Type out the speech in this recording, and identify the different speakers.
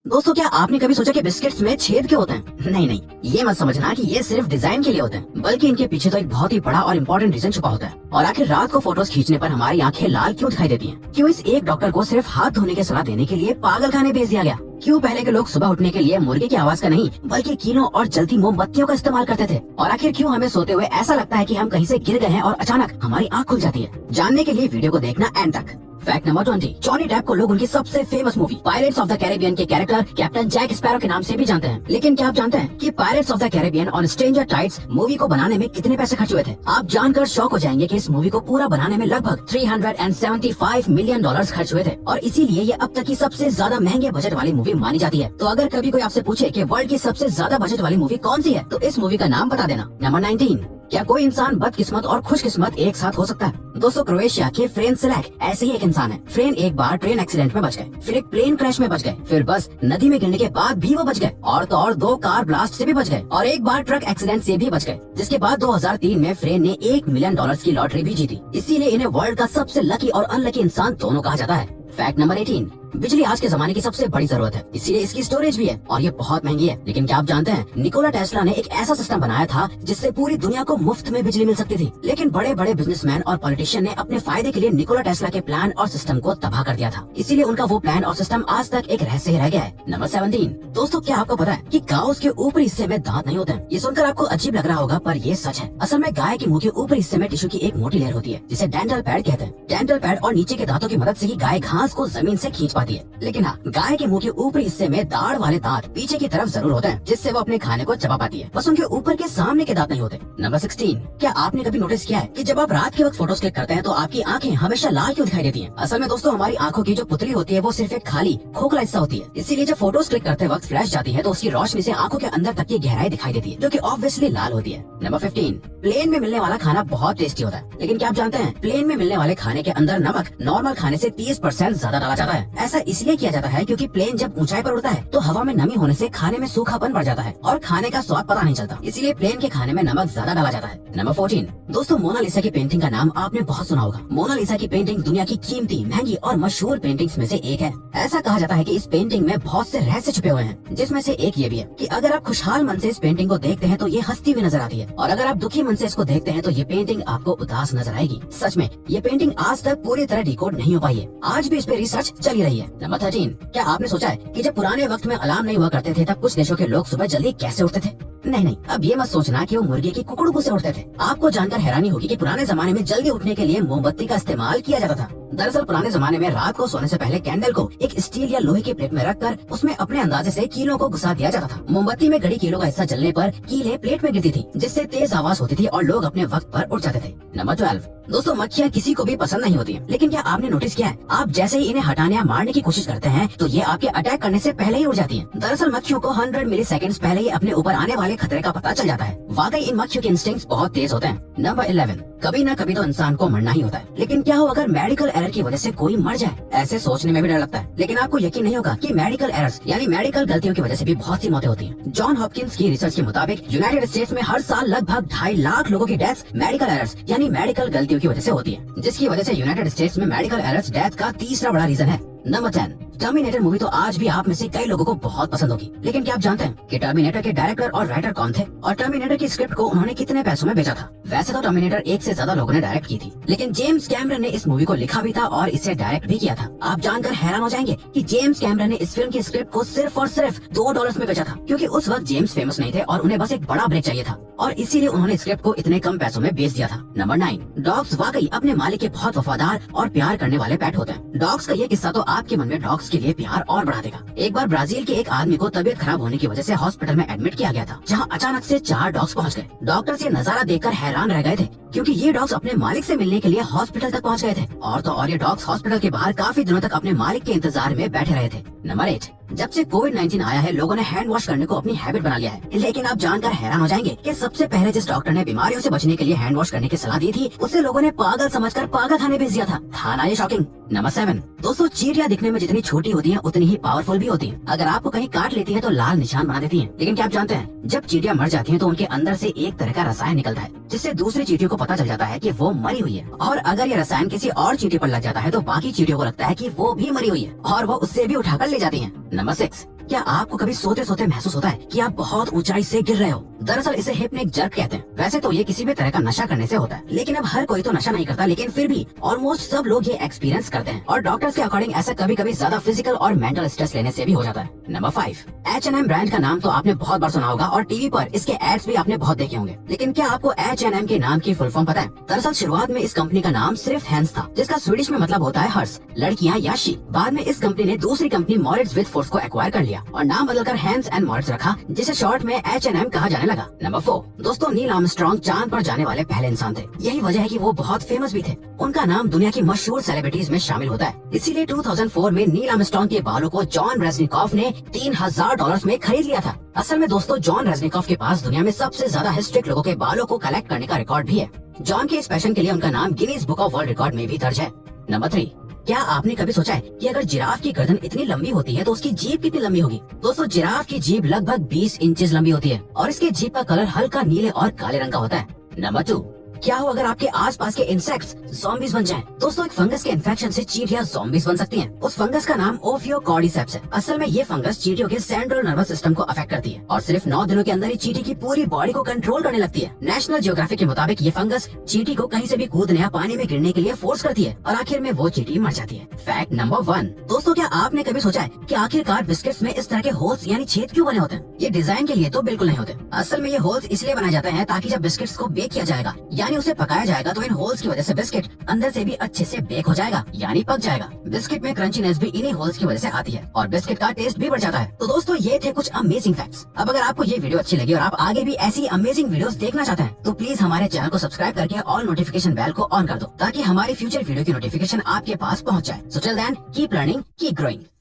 Speaker 1: दोस्तों, क्या आपने कभी सोचा कि बिस्किट्स में छेद क्यों होते हैं? नहीं नहीं, ये मत समझना कि ये सिर्फ डिजाइन के लिए होते हैं, बल्कि इनके पीछे तो एक बहुत ही बड़ा और इम्पोर्टेंट रीजन छुपा होता है। और आखिर रात को फोटोज खींचने पर हमारी आंखें लाल क्यों दिखाई देती हैं? क्यों इस एक डॉक्टर को सिर्फ हाथ धोने की सलाह देने के लिए पागल खाने भेज दिया गया? क्यों पहले के लोग सुबह उठने के लिए मुर्गे की आवाज का नहीं बल्कि कीलों और जलती मोमबत्तियों का इस्तेमाल करते थे? और आखिर क्यों हमें सोते हुए ऐसा लगता है कि हम कहीं से गिर गए हैं और अचानक हमारी आंख खुल जाती है? जानने के लिए वीडियो को देखना एंड तक। फैक्ट नंबर 20, जॉनी डेप को लोग उनकी सबसे famous movie pirates of the Caribbean के कैरेक्टर कैप्टन जैक स्पैरो के नाम से भी जानते हैं। लेकिन क्या आप जानते हैं कि पायरेट्स ऑफ द कैरेबियन और स्ट्रेंजर टाइड्स मूवी को बनाने में कितने पैसे खर्च हुए थे? आप जानकर शॉक हो जाएंगे कि इस मूवी को पूरा बनाने में लगभग $375 मिलियन खर्च हुए थे और इसीलिए ये अब तक की सबसे ज्यादा महंगे बजट वाली मूवी मानी जाती है। तो अगर कभी कोई आपसे पूछे कि वर्ल्ड की सबसे ज्यादा बजट वाली मूवी कौन सी है, तो इस मूवी का नाम बता देना। नंबर 19, क्या कोई इंसान बदकिस्मत और खुशकिस्मत एक साथ हो सकता है? दोस्तों, क्रोएशिया के फ्रेन सिलैक ऐसे ही एक इंसान है। फ्रेन एक बार ट्रेन एक्सीडेंट में बच गए, फिर एक प्लेन क्रैश में बच गए, फिर बस नदी में गिरने के बाद भी वो बच गए, और तो और 2 कार ब्लास्ट से भी बच गए, और एक बार ट्रक एक्सीडेंट से भी बच गए। जिसके बाद 2003 में फ्रेन ने $1 मिलियन की लॉटरी भी जीती। इसीलिए इन्हें वर्ल्ड का सबसे लकी और अनलकी इंसान दोनों कहा जाता है। फैक्ट नंबर 18, बिजली आज के जमाने की सबसे बड़ी जरूरत है, इसीलिए इसकी स्टोरेज भी है और ये बहुत महंगी है। लेकिन क्या आप जानते हैं, निकोला टेस्ला ने एक ऐसा सिस्टम बनाया था जिससे पूरी दुनिया को मुफ्त में बिजली मिल सकती थी। लेकिन बड़े बड़े बिजनेसमैन और पॉलिटिशियन ने अपने फायदे के लिए निकोला टेस्ला के प्लान और सिस्टम को तबाह कर दिया था। इसीलिए उनका वो प्लान और सिस्टम आज तक एक रहस्य ही रह गया है। नंबर 17, दोस्तों, क्या आपको पता है कि काउस के ऊपरी हिस्से में दांत नहीं होते हैं? ये सुनकर आपको अजीब लग रहा होगा, पर ये सच है। असल में गाय के मुंह के ऊपरी हिस्से में टिश्यू की एक मोटी लेयर होती है जिसे डेंटल पैड कहते हैं। डेंटल पैड और नीचे के दांतों की मदद से ही गाय घास को जमीन से खींच पाती है। लेकिन हाँ, गाय के मुंह के ऊपरी हिस्से में दाढ़ वाले दांत पीछे की तरफ जरूर होते हैं, जिससे वो अपने खाने को चबा पाती है। बस उनके ऊपर के सामने के दांत नहीं होते। नंबर 16, क्या आपने कभी नोटिस किया है कि जब आप रात के वक्त फोटोज क्लिक करते हैं तो आपकी आंखें हमेशा लाल क्यों दिखाई देती हैं? असल में दोस्तों, हमारी आंखों की जो पुतली होती है वो सिर्फ एक खाली खोखला हिस्सा होती है। इसीलिए जब फोटोज क्लिक करते वक्त फ्लैश जाती है तो उसकी रोशनी से आंखों के अंदर तक की गहराई दिखाई देती है, जो कि ऑब्वियसली लाल होती है। नंबर 15, प्लेन में मिलने वाला खाना बहुत टेस्टी होता है, लेकिन क्या आप जानते हैं प्लेन में मिलने वाले खाने के अंदर नमक नॉर्मल खाने से 30% ज्यादा डाला जाता है। ऐसा इसलिए किया जाता है क्योंकि प्लेन जब ऊंचाई पर उड़ता है तो हवा में नमी होने से खाने में सूखापन बढ़ जाता है और खाने का स्वाद पता नहीं चलता। इसीलिए प्लेन के खाने में नमक ज्यादा डाला जाता है। नंबर 14, दोस्तों, मोनालिसा की पेंटिंग का नाम आपने बहुत सुना होगा। मोनालिसा की पेंटिंग दुनिया की कीमती, महंगी और मशहूर पेंटिंग्स में से एक है। ऐसा कहा जाता है कि इस पेंटिंग में बहुत से रहस्य छुपे हुए हैं, जिसमें से एक ये भी है कि अगर आप खुशहाल मन से इस पेंटिंग को देखते हैं तो ये हंसती हुई नजर आती है, और अगर आप दुखी मन से इसको देखते हैं तो ये पेंटिंग आपको उदास नजर आएगी। सच में ये पेंटिंग आज तक पूरी तरह डिकोड नहीं हो पाई है। आज भी इस पे रिसर्च चली रही है। नंबर 13, क्या आपने सोचा है कि जब पुराने वक्त में अलार्म नहीं हुआ करते थे तब कुछ देशों के लोग सुबह जल्दी कैसे उठते थे? नहीं नहीं, अब ये मत सोचना कि वो मुर्गे की कुकड़ू से उठते थे। आपको जानकर हैरानी होगी कि पुराने जमाने में जल्दी उठने के लिए मोमबत्ती का इस्तेमाल किया जाता था। दरअसल पुराने जमाने में रात को सोने से पहले कैंडल को एक स्टील या लोहे की प्लेट में रखकर उसमें अपने अंदाजे से कीलों को घुसा दिया जाता था। मोमबत्ती में गड़ी कीलों का हिस्सा जलने पर कीलें प्लेट में गिरती थी, जिससे तेज आवाज होती थी और लोग अपने वक्त पर उठ जाते थे। नंबर 12, दोस्तों, मक्खियाँ किसी को भी पसंद नहीं होती हैं, लेकिन क्या आपने नोटिस किया है आप जैसे ही इन्हें हटाने या मारने की कोशिश करते हैं तो ये आपके अटैक करने से पहले ही उड़ जाती हैं। दरअसल मक्खियों को 100 मिलीसेकंड्स पहले ही अपने ऊपर आने वाले खतरे का पता चल जाता है। वाकई इन मक्खियों के इंस्टिंक्ट्स बहुत तेज होते हैं। नंबर 11, कभी न कभी तो इंसान को मरना ही होता है, लेकिन क्या हो अगर मेडिकल एरर की वजह से कोई मर जाए? ऐसे सोचने में भी डर लगता है, लेकिन आपको यकीन नहीं होगा कि मेडिकल एरर्स यानी मेडिकल गलतियों की वजह से भी बहुत सी मौतें होती हैं। जॉन हॉपकिंस की रिसर्च के मुताबिक यूनाइटेड स्टेट्स में हर साल लगभग 2.5 लाख लोगों की डेथ मेडिकल एरर्स यानी मेडिकल गलतियों की वजह से होती है, जिसकी वजह से यूनाइटेड स्टेट्स में मेडिकल एरर्स डेथ का तीसरा बड़ा रीजन है। नंबर 10, टर्मिनेटर मूवी तो आज भी आप में से कई लोगों को बहुत पसंद होगी, लेकिन क्या आप जानते हैं कि टर्मिनेटर के डायरेक्टर और राइटर कौन थे और टर्मिनेटर की स्क्रिप्ट को उन्होंने कितने पैसों में बेचा था? वैसे तो टर्मिनेटर 1 से ज्यादा लोगों ने डायरेक्ट की थी, लेकिन जेम्स कैमरन ने इस मूवी को लिखा भी था और इसे डायरेक्ट भी किया था। आप जानकर हैरान हो जाएंगे कि जेम्स कैमरन ने इस फिल्म की स्क्रिप्ट को सिर्फ और सिर्फ $2 में बेचा था, क्योंकि उस वक्त जेम्स फेमस नहीं थे और उन्हें बस एक बड़ा ब्रेक चाहिए था, और इसीलिए उन्होंने स्क्रिप्ट को इतने कम पैसों में बेच दिया था। नंबर 9, डॉग्स वाकई अपने मालिक के बहुत वफादार और प्यार करने वाले पेट होते हैं। डॉग्स का ये किस्सा तो आपके मन में डॉग्स के लिए प्यार और बढ़ा देगा। एक बार ब्राजील के एक आदमी को तबीयत खराब होने की वजह से हॉस्पिटल में एडमिट किया गया था, जहां अचानक से 4 डॉग्स पहुंच गए। डॉक्टर्स ये नजारा देखकर हैरान रह गए थे, क्योंकि ये डॉग्स अपने मालिक से मिलने के लिए हॉस्पिटल तक पहुंच गए थे, और तो और ये डॉग्स हॉस्पिटल के बाहर काफी दिनों तक अपने मालिक के इंतजार में बैठे रहे थे। नंबर 8, जब से कोविड-19 आया है लोगों ने हैंड वॉश करने को अपनी हैबिट बना लिया है, लेकिन आप जानकर हैरान हो जाएंगे कि सबसे पहले जिस डॉक्टर ने बीमारियों से बचने के लिए हैंड वॉश करने की सलाह दी थी उसे लोगों ने पागल समझकर पागल खाने भेज दिया था ना ये शॉकिंग। नंबर 7, दोस्तों, चींटियां दिखने में जितनी छोटी होती हैं उतनी ही पावरफुल भी होती हैं। अगर आपको कहीं काट लेती है तो लाल निशान बना देती हैं, लेकिन क्या आप जानते हैं जब चींटियां मर जाती हैं तो उनके अंदर से एक तरह का रसायन निकलता है, जिससे दूसरी चींटियों को पता चल जाता है कि वो मरी हुई है, और अगर ये रसायन किसी और चींटी पर लग जाता है तो बाकी चींटियों को लगता है कि वो भी मरी हुई है और वो उससे भी उठाकर ले जाती हैं। नंबर 6, क्या आपको कभी सोते सोते महसूस होता है कि आप बहुत ऊंचाई से गिर रहे हो? दरअसल इसे हिप्नोटिक जर्क कहते हैं। वैसे तो ये किसी भी तरह का नशा करने से होता है, लेकिन अब हर कोई तो नशा नहीं करता, लेकिन फिर भी ऑलमोस्ट सब लोग ये एक्सपीरियंस करते हैं। और डॉक्टर्स के अकॉर्डिंग ऐसा कभी कभी ज्यादा फिजिकल और मेंटल स्ट्रेस लेने से भी हो जाता है। नंबर 5, H&M ब्रांड का नाम तो आपने बहुत बार सुना होगा और टीवी पर इसके एड्स भी आपने बहुत देखे होंगे, लेकिन क्या आपको H&M के नाम की फुल फॉर्म पता है? दरअसल शुरुआत में इस कंपनी का नाम सिर्फ हैंस था, जिसका स्वीडिश में मतलब होता है हर्ष, लड़कियां या शी। बाद में इस कंपनी ने दूसरी कंपनी मॉरिट्स विद फोर्स को एक्वायर कर लिया और नाम बदलकर हैंस एंड मॉरिट्स रखा, जिसे शॉर्ट में H&M कहा जाने लगा। नंबर 4, दोस्तों नील आर्मस्ट्रांग चांद पर जाने वाले पहले इंसान थे। यही वजह है कि वो बहुत फेमस भी थे। उनका नाम दुनिया की मशहूर सेलिब्रिटीज में शामिल होता है। इसीलिए 2004 में नील आर्मस्ट्रांग के बालों को जॉन रेजनिकॉफ ने $3000 में खरीद लिया था। असल में दोस्तों जॉन रेजनिकॉफ के पास दुनिया में सबसे ज्यादा हिस्ट्रिक लोगों के बालों को कलेक्ट करने का रिकॉर्ड भी है। जॉन के इस पैशन के लिए उनका नाम Guinness book of world record में भी दर्ज है। नंबर 3, क्या आपने कभी सोचा है कि अगर जिराफ की गर्दन इतनी लंबी होती है तो उसकी जीभ कितनी लंबी होगी? दोस्तों जिराफ की जीभ लगभग 20 इंचेस लंबी होती है और इसके जीभ का कलर हल्का नीले और काले रंग का होता है। नंबर 2, क्या हो अगर आपके आसपास के इंसेक्ट्स ज़ॉम्बीज बन जाएं? दोस्तों एक फंगस के इन्फेक्शन से चींटियां ज़ॉम्बीज बन सकती हैं। उस फंगस का नाम ओफियोकॉर्डिसेप्स है। असल में ये फंगस चींटियों के सेंट्रल नर्वस सिस्टम को अफेक्ट करती है और सिर्फ 9 दिनों के अंदर ही चींटी की पूरी बॉडी को कंट्रोल करने लगती है। नेशनल जियोग्राफिक के मुताबिक ये फंगस चींटी को कहीं से भी कूदने या पानी में गिरने के लिए फोर्स करती है और आखिर में वो चींटी मर जाती है। फैक्ट नंबर 1, दोस्तों क्या आपने कभी सोचा है कि आखिरकार बिस्किट्स में इस तरह के होल्स यानी छेद क्यों बने होते हैं? ये डिजाइन के लिए तो बिल्कुल नहीं होते। असल में ये होल्स इसलिए बनाए जाते हैं ताकि जब बिस्किट्स को बेक किया जाएगा यानी उसे पकाया जाएगा तो इन होल्स की वजह से बिस्किट अंदर से भी अच्छे से बेक हो जाएगा यानी पक जाएगा। बिस्किट में क्रंचीनेस भी इन्हीं होल्स की वजह से आती है और बिस्किट का टेस्ट भी बढ़ जाता है। तो दोस्तों ये थे कुछ अमेजिंग फैक्ट्स। अब अगर आपको ये वीडियो अच्छी लगी और आप आगे भी ऐसी अमेजिंग वीडियोस देखना चाहते हैं तो प्लीज हमारे चैनल को सब्सक्राइब करके ऑल नोटिफिकेशन बेल को ऑन कर दो ताकि हमारी फ्यूचर वीडियो की नोटिफिकेशन आपके पास पहुंच जाए। So till then keep learning, keep growing.